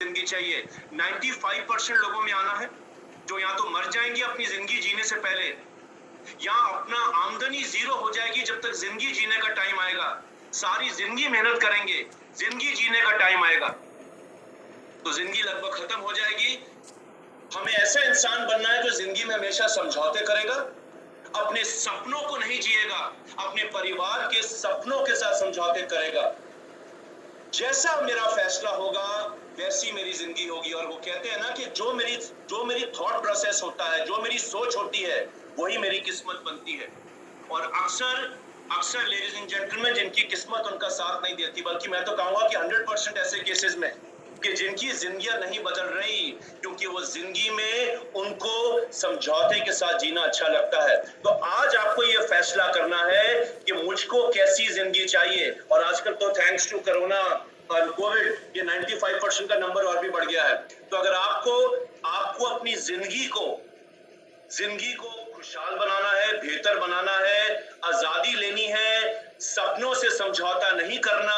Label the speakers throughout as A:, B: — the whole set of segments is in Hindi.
A: जिंदगी चाहिए। 95% लोगों में आना है जो या तो मर जाएंगे अपनी जिंदगी जीने से पहले, या अपना आमदनी जीरो हो जाएगी जब तक जिंदगी जीने का टाइम आएगा। सारी जिंदगी मेहनत करेंगे, जिंदगी जीने का टाइम आएगा तो जिंदगी लगभग खत्म हो जाएगी। हमें ऐसा इंसान बनना है जो जिंदगी में हमेशा समझौते करेगा, अपने सपनों को नहीं जिएगा, अपने परिवार के सपनों के साथ समझौते करेगा। जैसा मेरा फैसला होगा वैसी मेरी जिंदगी होगी। और वो कहते हैं ना कि जो मेरी थॉट प्रोसेस होता है, जो मेरी सोच होती है, वही मेरी किस्मत बनती है। और अक्सर लेडीज एंड जेंटलमैन जिनकी किस्मत उनका साथ नहीं देती, बल्कि मैं तो कहूंगा कि 100% ऐसे केसेस में कि जिनकी जिंदगियां नहीं बदल रही क्योंकि वो जिंदगी में उनको समझौते के साथ जीना अच्छा लगता है। तो आज आपको ये फैसला करना है कि मुझको कैसी जिंदगी चाहिए। और आजकल तो थैंक्स टू कोरोना और कोविड ये 95% का नंबर और भी बढ़ गया है। तो अगर आपको अपनी जिंदगी को खुशहाल बनाना है, बेहतर बनाना है, आजादी लेनी है, सपनों से समझौता नहीं करना,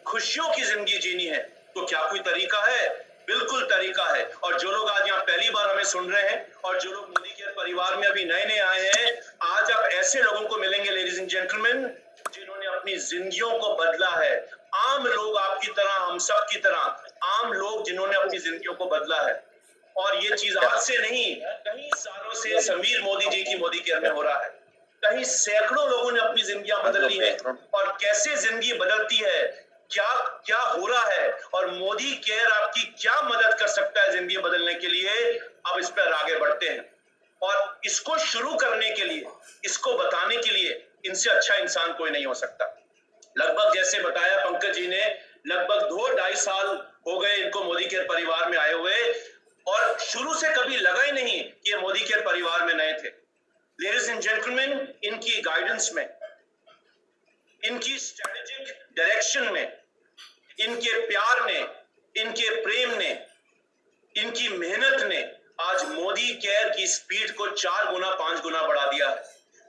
A: खुशियों की जिंदगी जीनी है, तो क्या कोई तरीका है? बिल्कुल तरीका है। और जो लोग आज यहाँ पहली बार हमें सुन रहे हैं और जो लोग मोदी के परिवार में अभी नए नए आए हैं, आज आप ऐसे लोगों को मिलेंगे लेडीज एंड जेंटलमैन जिन्होंने अपनी जिंदगियों को बदला है। आम लोग आपकी तरह, हम सब की तरह आम लोग जिन्होंने अपनी जिंदगियों को बदला है। और ये चीज आज से नहीं, कई सालों से समीर मोदी जी की मोदी केयर में हो रहा है। कहीं सैकड़ों लोगों ने अपनी जिंदगियां बदल ली है। और कैसे जिंदगी बदलती है, क्या क्या हो रहा है, और मोदी केयर आपकी क्या मदद कर सकता है जिंदगी बदलने के लिए, अब इस पर आगे बढ़ते हैं। और इसको शुरू करने के लिए, इसको बताने के लिए इनसे अच्छा इंसान कोई नहीं हो सकता। लगभग जैसे बताया पंकज जी ने, लगभग 2-2.5 साल हो गए इनको मोदी केयर परिवार में आए हुए, और शुरू से कभी लगा ही नहीं कि ये मोदी केयर परिवार में नए थे। लेडीज एंड जेंटलमैन, इनकी गाइडेंस में, इनकी स्ट्रेटेजिक डायरेक्शन में, इनके प्यार ने, इनके प्रेम ने, इनकी मेहनत ने आज मोदी केयर की स्पीड को 4 गुना 5 गुना बढ़ा दिया है।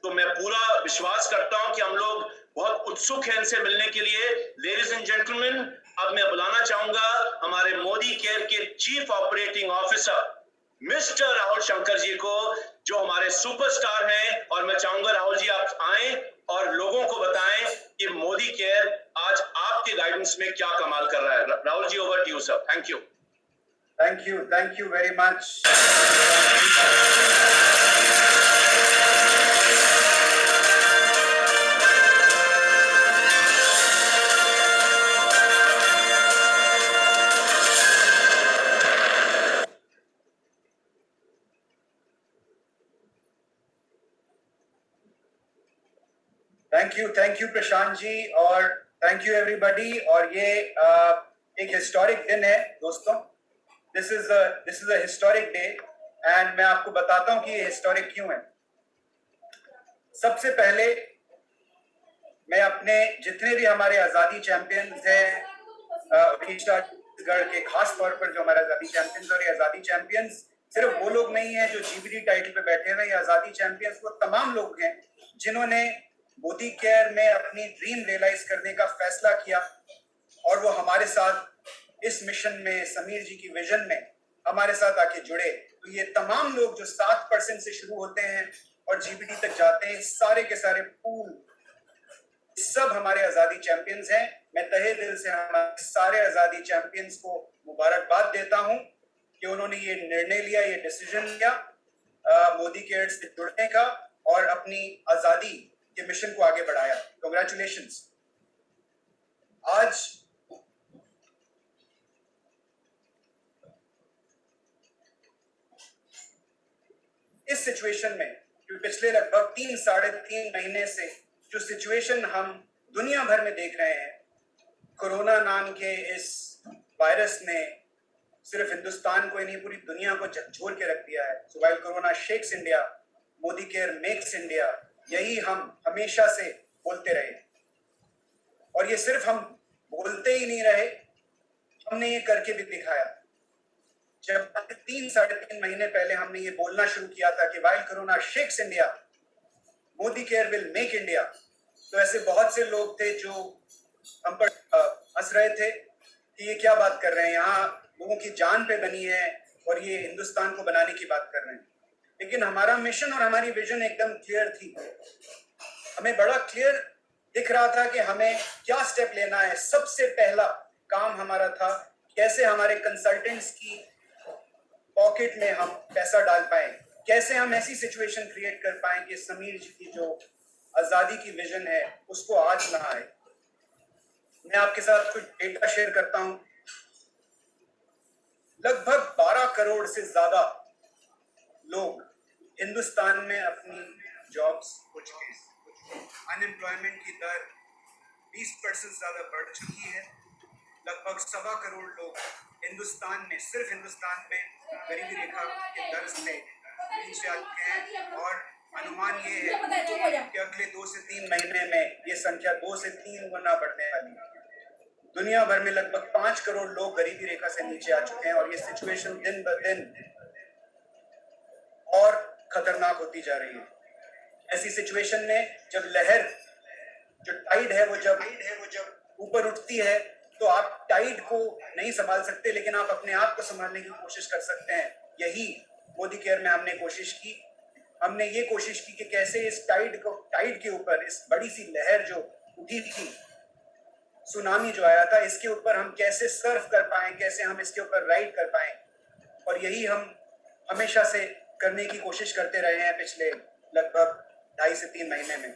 A: तो मैं पूरा विश्वास करता हूं कि हम लोग बहुत उत्सुक हैं इनसे मिलने के लिए। लेडीज एंड जेंटलमैन, अब मैं बुलाना चाहूंगा हमारे मोदी केयर के chief operating officer mister Rahul Shankar ji को, जो हमारे सुपरस्टार हैं। और मैं चाहूंगा राहुल जी आप आए और लोगों को बताएं कि मोदी केयर आज आपके गाइडेंस में क्या कमाल कर रहा है। Rahul ji, over to you sir. Thank you.
B: Thank you very much. Thank you Prashant ji, और थैंक यू एवरीबॉडी। और ये एक हिस्टोरिक दिन है दोस्तों। This is a historic day, and मैं आपको बताता हूं कि ये हिस्टोरिक क्यों है। सबसे पहले मैं अपने जितने भी हमारे आज़ादी चैंपियंस हैं, छत्तीसगढ़ के खास तौर पर जो हमारे आज़ादी चैंपियंस, और ये आज़ादी चैंपियंस सिर्फ वो लोग नहीं हैं जो जीबीडी टाइटल पे बैठे हुए। ये आज़ादी चैंपियंस वो तमाम लोग हैं जिन्होंने मोदी केयर में अपनी ड्रीम रियलाइज करने का फैसला किया, और वो हमारे साथ इस मिशन में, समीर जी की विजन में हमारे साथ आके जुड़े। तो ये तमाम लोग जो 7% से शुरू होते हैं और जीबीडी तक जाते हैं, सारे के सारे पूल सब हमारे आज़ादी चैंपियंस हैं। मैं तहे दिल से हमारे सारे आज़ादी चैंपियंस को मुबारकबाद देता हूं कि उन्होंने ये निर्णय लिया, ये डिसीजन लिया मोदी केयर से जुड़ने का और अपनी आज़ादी के मिशन को आगे बढ़ाया। कांग्रेचुलेशंस। आज इस सिचुएशन में, जो पिछले लगभग 3-3.5 महीने से जो सिचुएशन हम दुनिया भर में देख रहे हैं, कोरोना नाम के इस वायरस ने सिर्फ हिंदुस्तान को ही नहीं, पूरी दुनिया को झकझोर के रख दिया है। सो while corona shakes India, Modi care makes India, यही हम हमेशा से बोलते रहे। और ये सिर्फ हम बोलते ही नहीं रहे, हमने ये करके भी दिखाया। जब 3-3.5 महीने पहले हमने ये बोलना शुरू किया था कि while corona shakes India, Modi care will make India, तो ऐसे बहुत से लोग थे जो हम पर हंस रहे थे कि ये क्या बात कर रहे हैं, यहाँ लोगों की जान पे बनी है और ये हिंदुस्तान को बनाने की बात कर रहे हैं। लेकिन हमारा मिशन और हमारी विजन एकदम क्लियर थी। हमें बड़ा क्लियर दिख रहा था कि हमें क्या स्टेप लेना है। सबसे पहला काम हमारा था कैसे हमारे कंसल्टेंट्स की पॉकेट में हम पैसा डाल पाए, कैसे हम ऐसी सिचुएशन क्रिएट कर पाए कि समीर जी की जो आजादी की विजन है उसको आज ना आए। मैं आपके साथ कुछ डेटा शेयर करता हूं। लगभग 12 करोड़ से ज्यादा लोग हिंदुस्तान में अपनी जॉब्स खो चुके हैं। अनएम्प्लॉयमेंट की दर 20% ज्यादा बढ़ चुकी है। लगभग 1.25 करोड़ लोग हिंदुस्तान में, सिर्फ हिंदुस्तान में गरीबी रेखा के दर से नीचे आ चुके हैं और अनुमान ये है कि अगले 2 से 3 महीने में ये संख्या 2 से 3 गुना बढ़ने वाली है। दुनिया भर में लगभग 5 करोड़ लोग गरीबी रेखा से नीचे आ चुके हैं और ये सिचुएशन दिन ब दिन और खतरनाक होती जा रही है। ऐसी सिचुएशन में जब लहर, जो टाइड है वो जब ऊपर उठती है तो आप टाइड को नहीं संभाल सकते, लेकिन आप अपने आप को संभालने की कोशिश कर सकते हैं। यही मोदी केयर में हमने कोशिश की। हमने ये कोशिश की कि कैसे इस टाइड के ऊपर, इस बड़ी सी लहर जो उठी थी, सुनामी जो आया था, इसके ऊपर हम कैसे सर्फ कर पाए, कैसे हम इसके ऊपर राइड कर पाए। और यही हम हमेशा से करने की कोशिश करते रहे हैं पिछले लगभग 2.5 से 3 महीने में।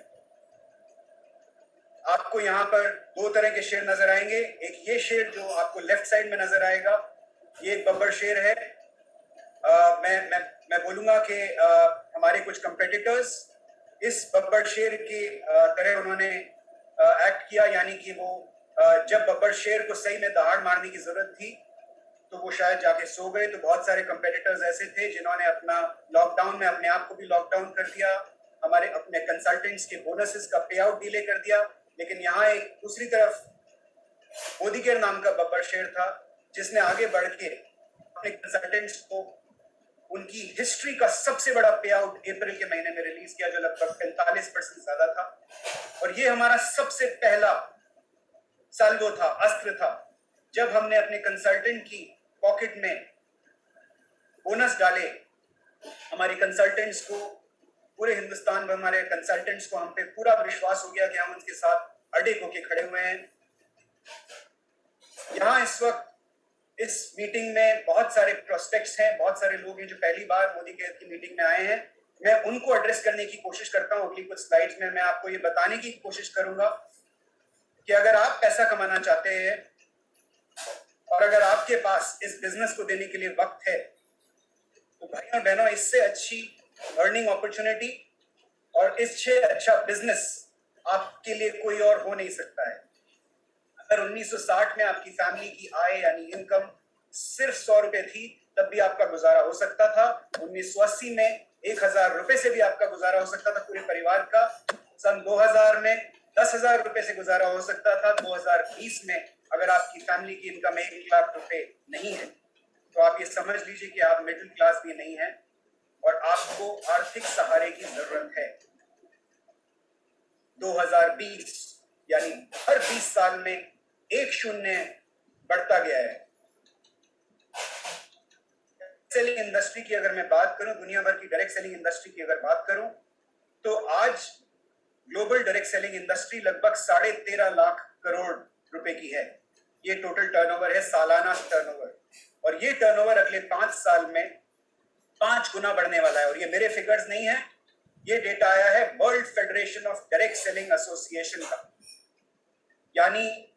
B: आपको यहाँ पर 2 तरह के शेर नजर आएंगे। एक ये शेर जो आपको लेफ्ट साइड में नजर आएगा, ये एक बब्बर शेर है। मैं बोलूंगा कि हमारे कुछ कंपेटिटर्स इस बब्बर शेर की तरह उन्होंने एक्ट किया, यानी कि वो जब बब्बर शेर को सही में दहाड़ मारने की जरूरत थी तो वो शायद जाके सो गए। तो बहुत सारे कंपेटिटर्स ऐसे थे जिन्होंने अपना लॉकडाउन में अपने आप को भी लॉकडाउन कर दिया, हमारे अपने कंसल्टेंट्स के बोनसेस का पे आउट डिले कर दिया। लेकिन यहाँ एक दूसरी तरफ मोदी केयर नाम का बब्बर शेर था जिसने आगे बढ़ के अपने कंसल्टेंट्स को उनकी हिस्ट्री का सबसे बड़ा पे आउट अप्रैल के महीने में रिलीज किया, जो लगभग 45% ज्यादा था। और ये हमारा सबसे पहला साल्वो था, अस्त्र था, जब हमने अपने कंसल्टेंट की पॉकेट में बोनस डाले। हमारे कंसल्टेंट्स को, पूरे हिंदुस्तान में हमारे कंसल्टेंट्स को हम पे पूरा विश्वास हो गया कि हम उनके साथ अड़े होके खड़े हुए हैं। यहाँ इस वक्त इस मीटिंग में बहुत सारे प्रोस्पेक्ट्स हैं, बहुत सारे लोग हैं जो पहली बार मोदी केयर की मीटिंग में आए हैं। मैं उनको एड्रेस करने की कोशिश करता हूँ। अगली कुछ स्लाइड्स में मैं आपको ये बताने की कोशिश करूंगा कि अगर आप पैसा कमाना चाहते हैं और अगर आपके पास इस बिजनेस को देने के लिए वक्त है, तो भाइयों और बहनों, इससे अच्छी अर्निंग अपॉर्चुनिटी और इससे अच्छा बिजनेस आपके लिए कोई और हो नहीं सकता है। अगर 1960 में आपकी फैमिली की आय यानी इनकम सिर्फ 100 रुपए थी, तब भी आपका गुजारा हो सकता था। 1980 में 1000 रुपए से भी आपका गुजारा हो सकता था पूरे परिवार का। सन 2000 में 10,000 रुपए से गुजारा हो सकता था। 2020 में अगर आपकी फैमिली की इनकम 1 लाख रुपए नहीं है तो आप ये समझ लीजिए कि आप मिडिल क्लास भी नहीं है और आपको आर्थिक सहारे की जरूरत है। 2020 यानी हर 20 साल में 1 शून्य बढ़ता गया है। सेलिंग इंडस्ट्री की अगर मैं बात करूं, दुनिया भर की डायरेक्ट सेलिंग इंडस्ट्री की अगर बात करूं, तो आज ग्लोबल डायरेक्ट सेलिंग इंडस्ट्री लगभग 13.5 लाख करोड़ रुपए की है। ये टोटल टर्नओवर है, सालाना टर्नओवर। और ये टर्नओवर अगले 5 साल में 5 गुना बढ़ने वाला है। और ये मेरे फिगर्स नहीं है, ये डेटा आया है world federation of direct selling association का, यानी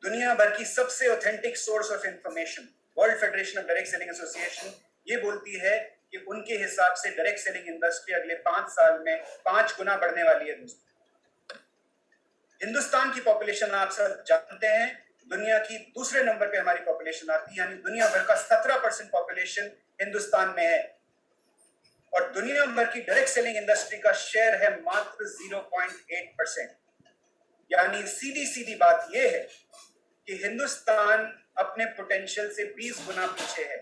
B: दुनिया भर की सबसे authentic source of information. World federation of direct selling association ये बोलती है कि उनके हिसाब से डायरेक्ट सेलिंग इंडस्ट्री अगले 5 साल में 5 गुना बढ़ने वाली है। दोस्तों, हिंदुस्तान की पॉपुलेशन आप सब जानते हैं, दुनिया की दूसरे नंबर पे हमारी पॉपुलेशन आती है, यानी दुनिया भर का 17% पॉपुलेशन हिंदुस्तान में है। और दुनिया भर की डायरेक्ट सेलिंग इंडस्ट्री का शेयर है मात्र 0.8%। यानी सीधी सीधी बात यह है कि हिंदुस्तान अपने पोटेंशियल से 20 गुना पीछे है।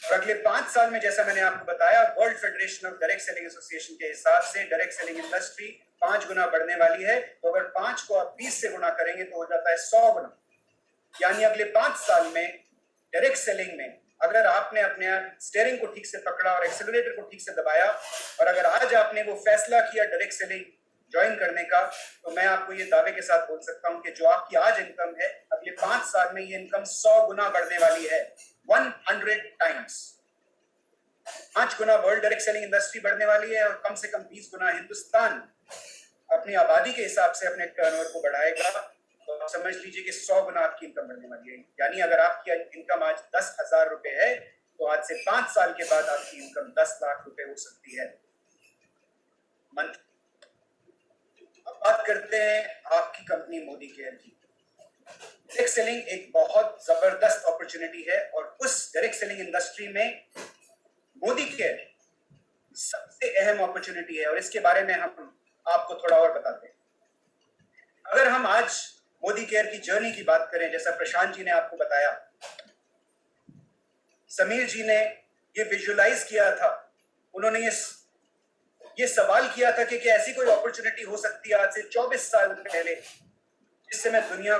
B: और अगले 5 साल में, जैसा मैंने आपको बताया, world federation of direct selling association के हिसाब से डायरेक्ट सेलिंग इंडस्ट्री 5 गुना बढ़ने वाली है। तो अगर 5 को आप 20 से गुना करेंगे तो हो जाता है 100 गुना। यानी अगले 5 साल में डायरेक्ट सेलिंग में अगर आपने अपने स्टीयरिंग को ठीक से पकड़ा और एक्सेलरेटर को ठीक से दबाया और अगर आज आपने वो फैसला किया डायरेक्ट सेलिंग ज्वाइन करने का, तो मैं आपको ये दावे के साथ बोल सकता हूं कि जो आपकी आज इनकम है, अगले 5 साल में ये इनकम 100 गुना बढ़ने वाली है। 100 टाइम्स। 5 गुना वर्ल्ड डायरेक्ट सेलिंग इंडस्ट्री बढ़ने वाली है और कम से कम 20 गुना हिंदुस्तान अपनी आबादी के हिसाब से अपने टर्नओवर को बढ़ाएगा। तो आप समझ लीजिए कि 100 गुना आपकी इनकम बढ़ने वाली है। यानी अगर आपकी इनकम आज 10,000 रुपए है, तो आज से 5 साल के बाद आपकी इनकम 10 लाख रुपए हो सकती है मंथ। अब बात करते हैं आपकी कंपनी मोदी केयर की। डायरेक्ट सेलिंग एक बहुत जबरदस्त अपॉर्चुनिटी है और उस डायरेक्ट सेलिंग इंडस्ट्री में मोदी केयर सबसे अहम अपॉर्चुनिटी है और इसके बारे में हम आपको थोड़ा और बताते हैं। अगर हम आज मोदी केयर की जर्नी की बात करें, जैसा प्रशांत जी ने आपको बताया, समीर जी ने ये विजुअलाइज किया था, उन्होंने ये सवाल किया था कि क्या ऐसी कोई अपॉर्चुनिटी हो सकती है आज से 24 साल पहले, जिससे मैं दुनिया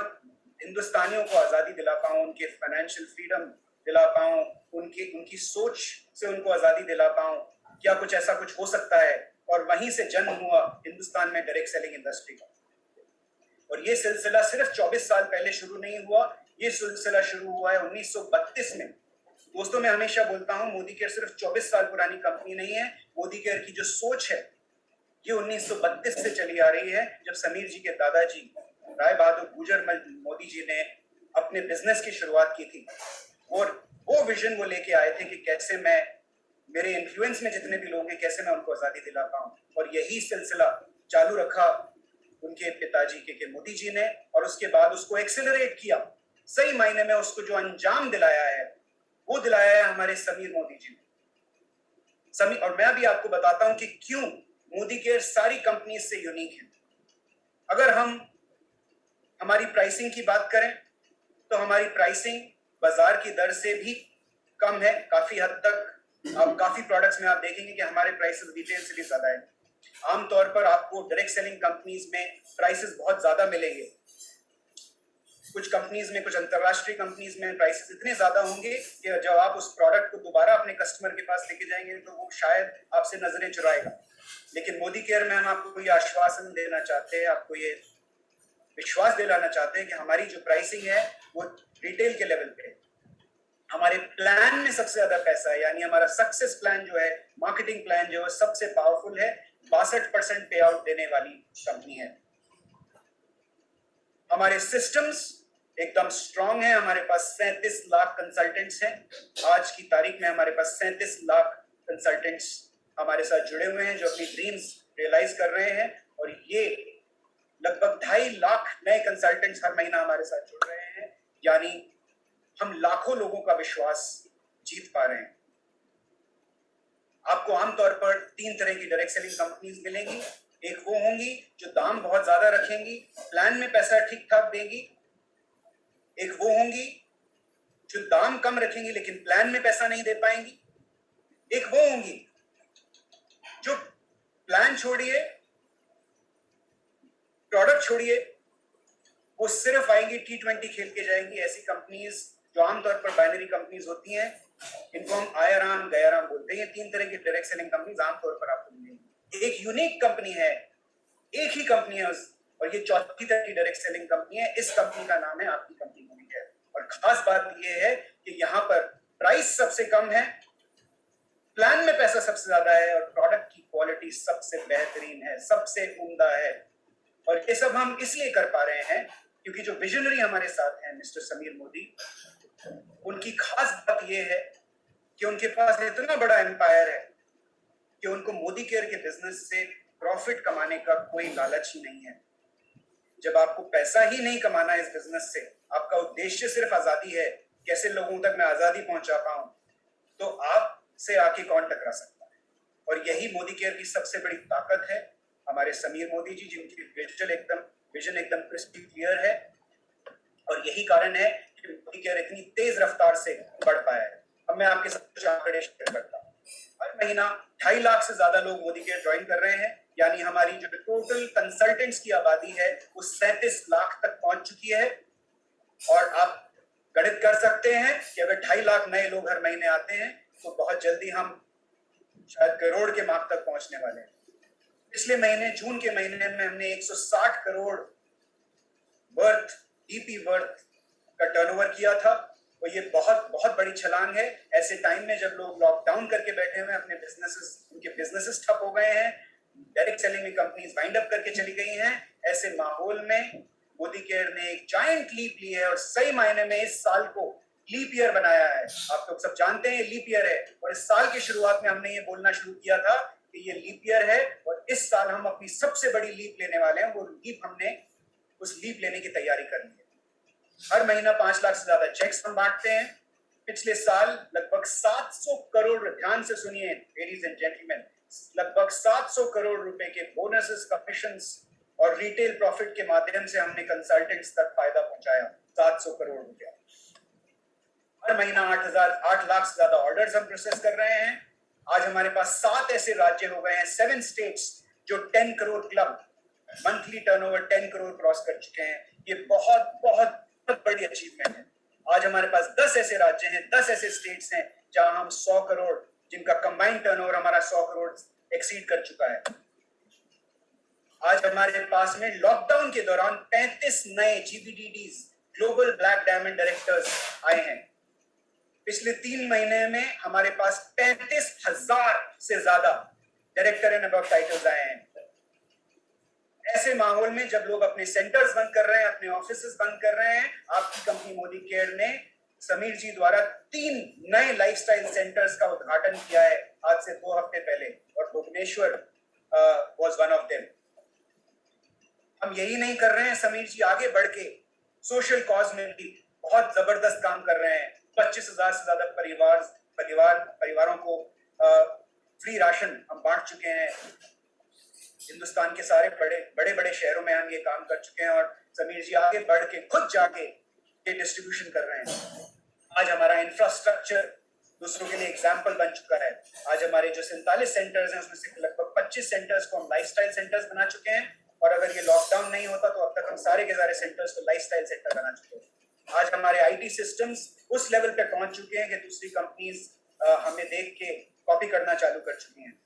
B: हिंदुस्तानियों को आजादी दिला पाऊं, उनके फाइनेंशियल फ्रीडम दिला पाऊं, उनकी सोच से उनको आजादी दिला पाऊं। क्या कुछ ऐसा कुछ हो सकता है? और वहीं से जन्म हुआ हिंदुस्तान में डायरेक्ट सेलिंग इंडस्ट्री का। और ये सिलसिला सिर्फ 24 साल पहले शुरू नहीं हुआ, ये सिलसिला शुरू हुआ है 1932 में। दोस्तों, मैं हमेशा बोलता हूं, मोदी केयर सिर्फ 24 साल पुरानी कंपनी नहीं है। मोदी केयर की जो सोच है ये 1932 से चली आ रही है, जब समीर जी के दादाजी राय बहादुर गुजर मोदी जी ने अपने बिजनेस की शुरुआत की थी। और वो विजन वो लेके आए थे कि कैसे मैं, मेरे इन्फ्लुएंस में जितने भी लोग हैं, कैसे मैं उनको आजादी दिला पाऊं। और यही सिलसिला चालू रखा उनके पिताजी के मोदी जी ने, और उसके बाद उसको एक्सेलरेट किया। सही मायने में उसको जो अंजाम दिलाया है, वो दिलाया है हमारे समीर मोदी जी ने। और मैं भी आपको बताता हूं कि क्यों मोदी केयर सारी कंपनी से यूनिक है। अगर हम हमारी प्राइसिंग की बात करें, तो हमारी प्राइसिंग बाजार की दर से भी कम है काफी हद तक। अब काफी प्रोडक्ट्स में आप देखेंगे कि हमारे प्राइसेस रिटेल से भी ज्यादा है। आमतौर पर आपको डायरेक्ट सेलिंग कंपनीज में प्राइसेस बहुत ज्यादा मिलेंगे। कुछ कंपनीज में, कुछ अंतरराष्ट्रीय कंपनीज में प्राइसेस इतने ज्यादा होंगे कि जब आप उस प्रोडक्ट को दोबारा अपने कस्टमर के पास लेके जाएंगे तो वो शायद आपसे नजरें चुराएगा। लेकिन मोदी केयर में हम आपको ये आश्वासन देना चाहते हैं, आपको ये विश्वास दिलाना चाहते हैं कि हमारी जो प्राइसिंग है वो रिटेल के लेवल पे है। हमारे प्लान में सबसे ज्यादा पैसा है, यानी हमारा सक्सेस प्लान जो है, मार्केटिंग प्लान जो है, सबसे पावरफुल है। 62% पे आउट देने वाली कंपनी है। हमारे सिस्टम्स एकदम स्ट्रांग है। हमारे पास 37 लाख कंसल्टेंट्स हैं। आज की तारीख में हमारे पास 37 लाख कंसल्टेंट्स हमारे साथ जुड़े हुए हैं, जो अपनी ड्रीम्स रियलाइज कर रहे हैं। और ये लगभग 2.5 लाख नए कंसल्टेंट्स हर महीना हमारे साथ जुड़ रहे हैं, यानी हम लाखों लोगों का विश्वास जीत पा रहे हैं। आपको आमतौर पर 3 तरह की डायरेक्ट सेलिंग कंपनीज मिलेंगी। एक वो होंगी जो दाम बहुत ज्यादा रखेंगी, प्लान में पैसा ठीक ठाक देंगी। एक वो होंगी जो दाम कम रखेंगी लेकिन प्लान में पैसा नहीं दे पाएंगी। एक वो होंगी जो प्लान छोड़िए, प्रोडक्ट छोड़िए, वो सिर्फ आएंगी T20 खेल के जाएंगी। ऐसी कंपनीज जो आमतौर पर बाइनरी कंपनीज होती हैं, इनको हम आयाराम गयाराम बोलते हैं। ये 3 तरह की डायरेक्ट सेलिंग कंपनीज आमतौर पर आपको मिलेंगी। एक यूनिक कंपनी है, एक ही कंपनी है, और ये चौथी तरह की डायरेक्ट सेलिंग कंपनी है। इस कंपनी का नाम है आपकी कंपनी मोदी केयर। और खास बात यह है कि यहाँ पर प्राइस सबसे कम है, प्लान में पैसा सबसे ज्यादा है, और प्रोडक्ट की क्वालिटी सबसे बेहतरीन है, सबसे उम्दा है। और ये सब हम इसलिए कर पा रहे हैं क्योंकि जो विजनरी हमारे साथ हैं मिस्टर समीर मोदी, उनकी खास बात यह है कि उनके पास इतना बड़ा एम्पायर है कि उनको मोदी केयर के बिजनेस से प्रॉफिट कमाने का कोई लालच ही नहीं है। जब आपको पैसा ही नहीं कमाना इस बिजनेस से, आपका उद्देश्य सिर्फ आजादी है, कैसे लोगों तक मैं आजादी पहुंचा पाऊं, तो आपसे आके कौन टकरा सकता है। और यही मोदी केयर की सबसे बड़ी ताकत है। हमारे समीर मोदी जी, जिनकी विजन एकदम क्रिस्टल क्लियर है, और यही कारण है कि मोदी केयर इतनी तेज रफ्तार से बढ़ पाया है। अब मैं आपके साथ कुछ आंकड़े शेयर करता हूँ। हर महीना 2.5 लाख से ज्यादा लोग मोदी केयर ज्वाइन कर रहे हैं, यानी हमारी जो टोटल कंसल्टेंट्स की आबादी है वो 37 लाख तक पहुंच चुकी है। और आप गणित कर सकते हैं कि अगर 2.5 लाख नए लोग हर महीने आते हैं तो बहुत जल्दी हम शायद करोड़ के मार्क तक पहुंचने वाले हैं। पिछले महीने जून के महीने में हमने 160 करोड़ वर्थ डीपी वर्थ का टर्नओवर किया था, और ये बहुत बहुत बड़ी छलांग है। ऐसे टाइम में जब लोग लॉकडाउन करके बैठे हुए हैं, अपने उनके बिजनेसेस ठप हो गए हैं, डायरेक्ट सेलिंग में कंपनीज वाइंड अप करके चली गई हैं, ऐसे माहौल में मोदी केयर ने एक जायंट लीप ली है और सही मायने में इस साल को लीप ईयर बनाया है। आप लोग सब जानते हैं ये लीप ईयर है, और इस साल की शुरुआत में हमने ये बोलना शुरू किया था कि ये लीप ईयर है और इस साल हम अपनी सबसे बड़ी लीप लेने वाले हैं। वो लीप हमने उस लीप लेने की तैयारी कर ली है। हर महीना 5 लाख से ज्यादा चेक्स हम बांटते हैं। पिछले साल लगभग 700 करोड़, ध्यान से सुनिए लेडीज एंड जेंटलमैन, लगभग 700 करोड़ रुपए के बोनसेस, कमीशंस और रिटेल प्रॉफिट के माध्यम से हमने कंसल्टेंट्स तक फायदा पहुंचाया। 700 करोड़ रुपया। हर महीना 8 लाख से ज्यादा ऑर्डर्स हम प्रोसेस कर रहे हैं। आज हमारे पास 7 ऐसे राज्य हो गए हैं, 7 स्टेट्स, जो 10 crore club, monthly turnover 10 crore cross कर चुके हैं। ये बहुत बहुत बहुत बड़ी अचीवमेंट है। आज हमारे पास 10 ऐसे राज्य हैं, 10 ऐसे स्टेट्स हैं जहां हम 100 करोड़, जिनका कंबाइंड टर्नओवर हमारा 100 करोड़ एक्सीड कर चुका है। आज हमारे पास में लॉकडाउन के दौरान 35 नए GBDDs, global black diamond directors आए हैं। पिछले 3 महीने में हमारे पास 35,000 से ज्यादा डायरेक्टर एंड अबव टाइटल्स आए हैं। ऐसे माहौल में जब लोग अपने सेंटर्स बंद कर रहे हैं, अपने ऑफिसेस बंद कर रहे हैं, आपकी कंपनी मोदी केयर ने समीर जी द्वारा 3 नए लाइफस्टाइल सेंटर्स का उद्घाटन किया है आज से 2 हफ्ते पहले, और Bhubaneswar was one of them. हम यही नहीं कर रहे हैं, समीर जी आगे बढ़ के सोशल कॉज में भी बहुत जबरदस्त काम कर रहे हैं। 25,000 से ज्यादा परिवारों को फ्री राशन हम बांट चुके हैं। हिंदुस्तान के सारे बड़े शहरों में हम ये काम कर चुके हैं, और समीर जी आगे बढ़ के खुद जाके ये डिस्ट्रीब्यूशन कर रहे हैं। आज हमारा इंफ्रास्ट्रक्चर दूसरों के लिए एग्जाम्पल बन चुका है। आज हमारे जो 47 सेंटर्स हैं उसमें से लगभग 25 सेंटर्स को हम लाइफस्टाइल सेंटर्स बना चुके हैं, और अगर ये लॉकडाउन नहीं होता तो अब तक हम सारे के सारे सेंटर्स को लाइफस्टाइल सेंटर बना चुके हैं। आज हमारे IT सिस्टम्स उस लेवल पे पहुंच चुके हैं कि दूसरी कंपनीज हमें देख के कॉपी करना चालू कर चुकी हैं।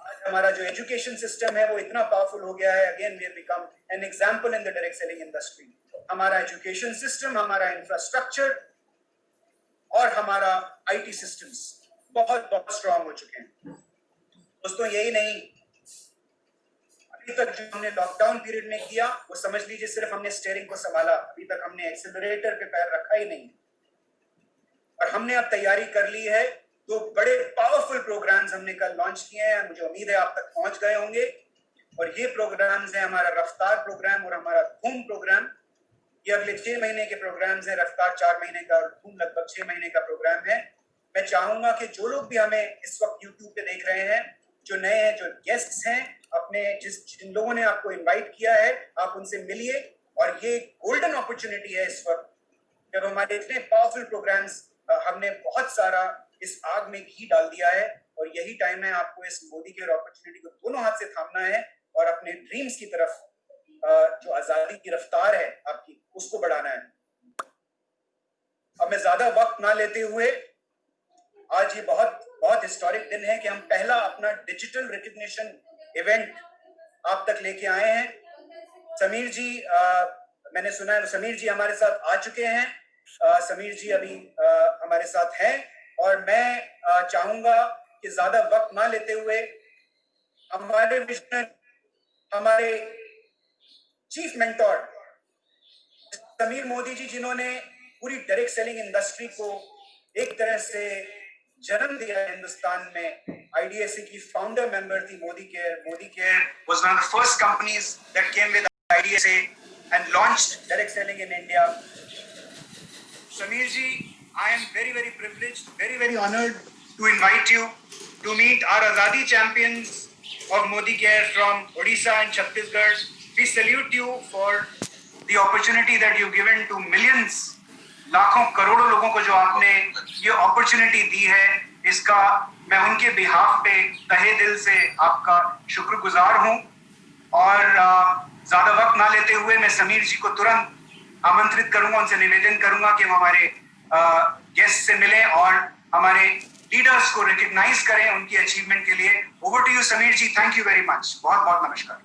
B: आज हमारा जो एजुकेशन सिस्टम है वो इतना पावरफुल हो गया है, again we have become an example in the direct selling industry. हमारा एजुकेशन सिस्टम, हमारा इंफ्रास्ट्रक्चर और हमारा IT सिस्टम्स बहुत बहुत स्ट्रांग हो चुके हैं। दोस्तों यही नहीं, अभी तक जो हमने लॉकडाउन पीरियड में किया वो समझ लीजिए सिर्फ हमने स्टीयरिंग को संभाला, अभी तक हमने एक्सेलरेटर पे पैर रखा ही नहीं। और हमने अब तैयारी कर ली है, 2 बड़े पावरफुल प्रोग्राम्स हमने कल लॉन्च किए हैं, मुझे उम्मीद है आप तक पहुंच गए होंगे। और ये प्रोग्राम्स हैं हमारा रफ्तार प्रोग्राम और हमारा धूम प्रोग्राम। ये अगले 6 महीने के प्रोग्राम्स हैं। रफ्तार 4 महीने का और धूम लगभग 6 महीने का प्रोग्राम है। मैं चाहूंगा कि जो लोग भी हमें इस वक्त YouTube पे देख रहे हैं, जो नए हैं, जो गेस्ट्स हैं, अपने जिन लोगों ने आपको इन्वाइट किया है, आप उनसे मिलिए। और ये गोल्डन अपॉर्चुनिटी है इस वक्त, जब हमारे इतने पावरफुल प्रोग्राम्स, हमने बहुत सारा इस आग में घी डाल दिया है, और यही टाइम है आपको इस मोदी केयर अपॉर्चुनिटी को दोनों हाथ से थामना है और अपने ड्रीम्स की तरफ, जो आजादी की रफ्तार है आपकी, उसको बढ़ाना है। अब मैं ज्यादा वक्त ना लेते हुए, आज ये बहुत बहुत हिस्टोरिक दिन है कि हम पहला अपना डिजिटल रिकग्निशन इवेंट आप तक लेके आए हैं। समीर जी, मैंने सुना है समीर जी हमारे साथ आ चुके हैं। समीर जी अभी हमारे साथ हैं, और मैं चाहूंगा कि ज्यादा वक्त ना लेते हुए हमारे विजनर, हमारे चीफ मेंटोर समीर मोदी जी, जिन्होंने पूरी डायरेक्ट सेलिंग इंडस्ट्री को एक तरह से जन्म दिया है हिंदुस्तान में। IDSA की फाउंडर मेंबर थी Modi care. Modi care was one of the first companies that came with IDSA and launched direct selling in India. Sameer ji, I am very, very privileged, very, very honored to invite you to meet our Azadi champions of Modi Care from Odisha and Chhattisgarh. We salute you for the opportunity that you've given to millions, लाखों करोड़ों लोगों को जो आपने ये अपॉर्चुनिटी दी है, इसका मैं उनके बिहाफ पे तहे दिल से आपका शुक्रगुजार हूं। और ज्यादा वक्त ना लेते हुए मैं समीर जी को तुरंत आमंत्रित करूंगा, उनसे निवेदन करूंगा कि वो हमारे गेस्ट से मिलें और हमारे लीडर्स को रिकॉग्नाइज करें उनकी अचीवमेंट के लिए। Over to you Sameer ji, thank you very much, बहुत बहुत नमस्कार।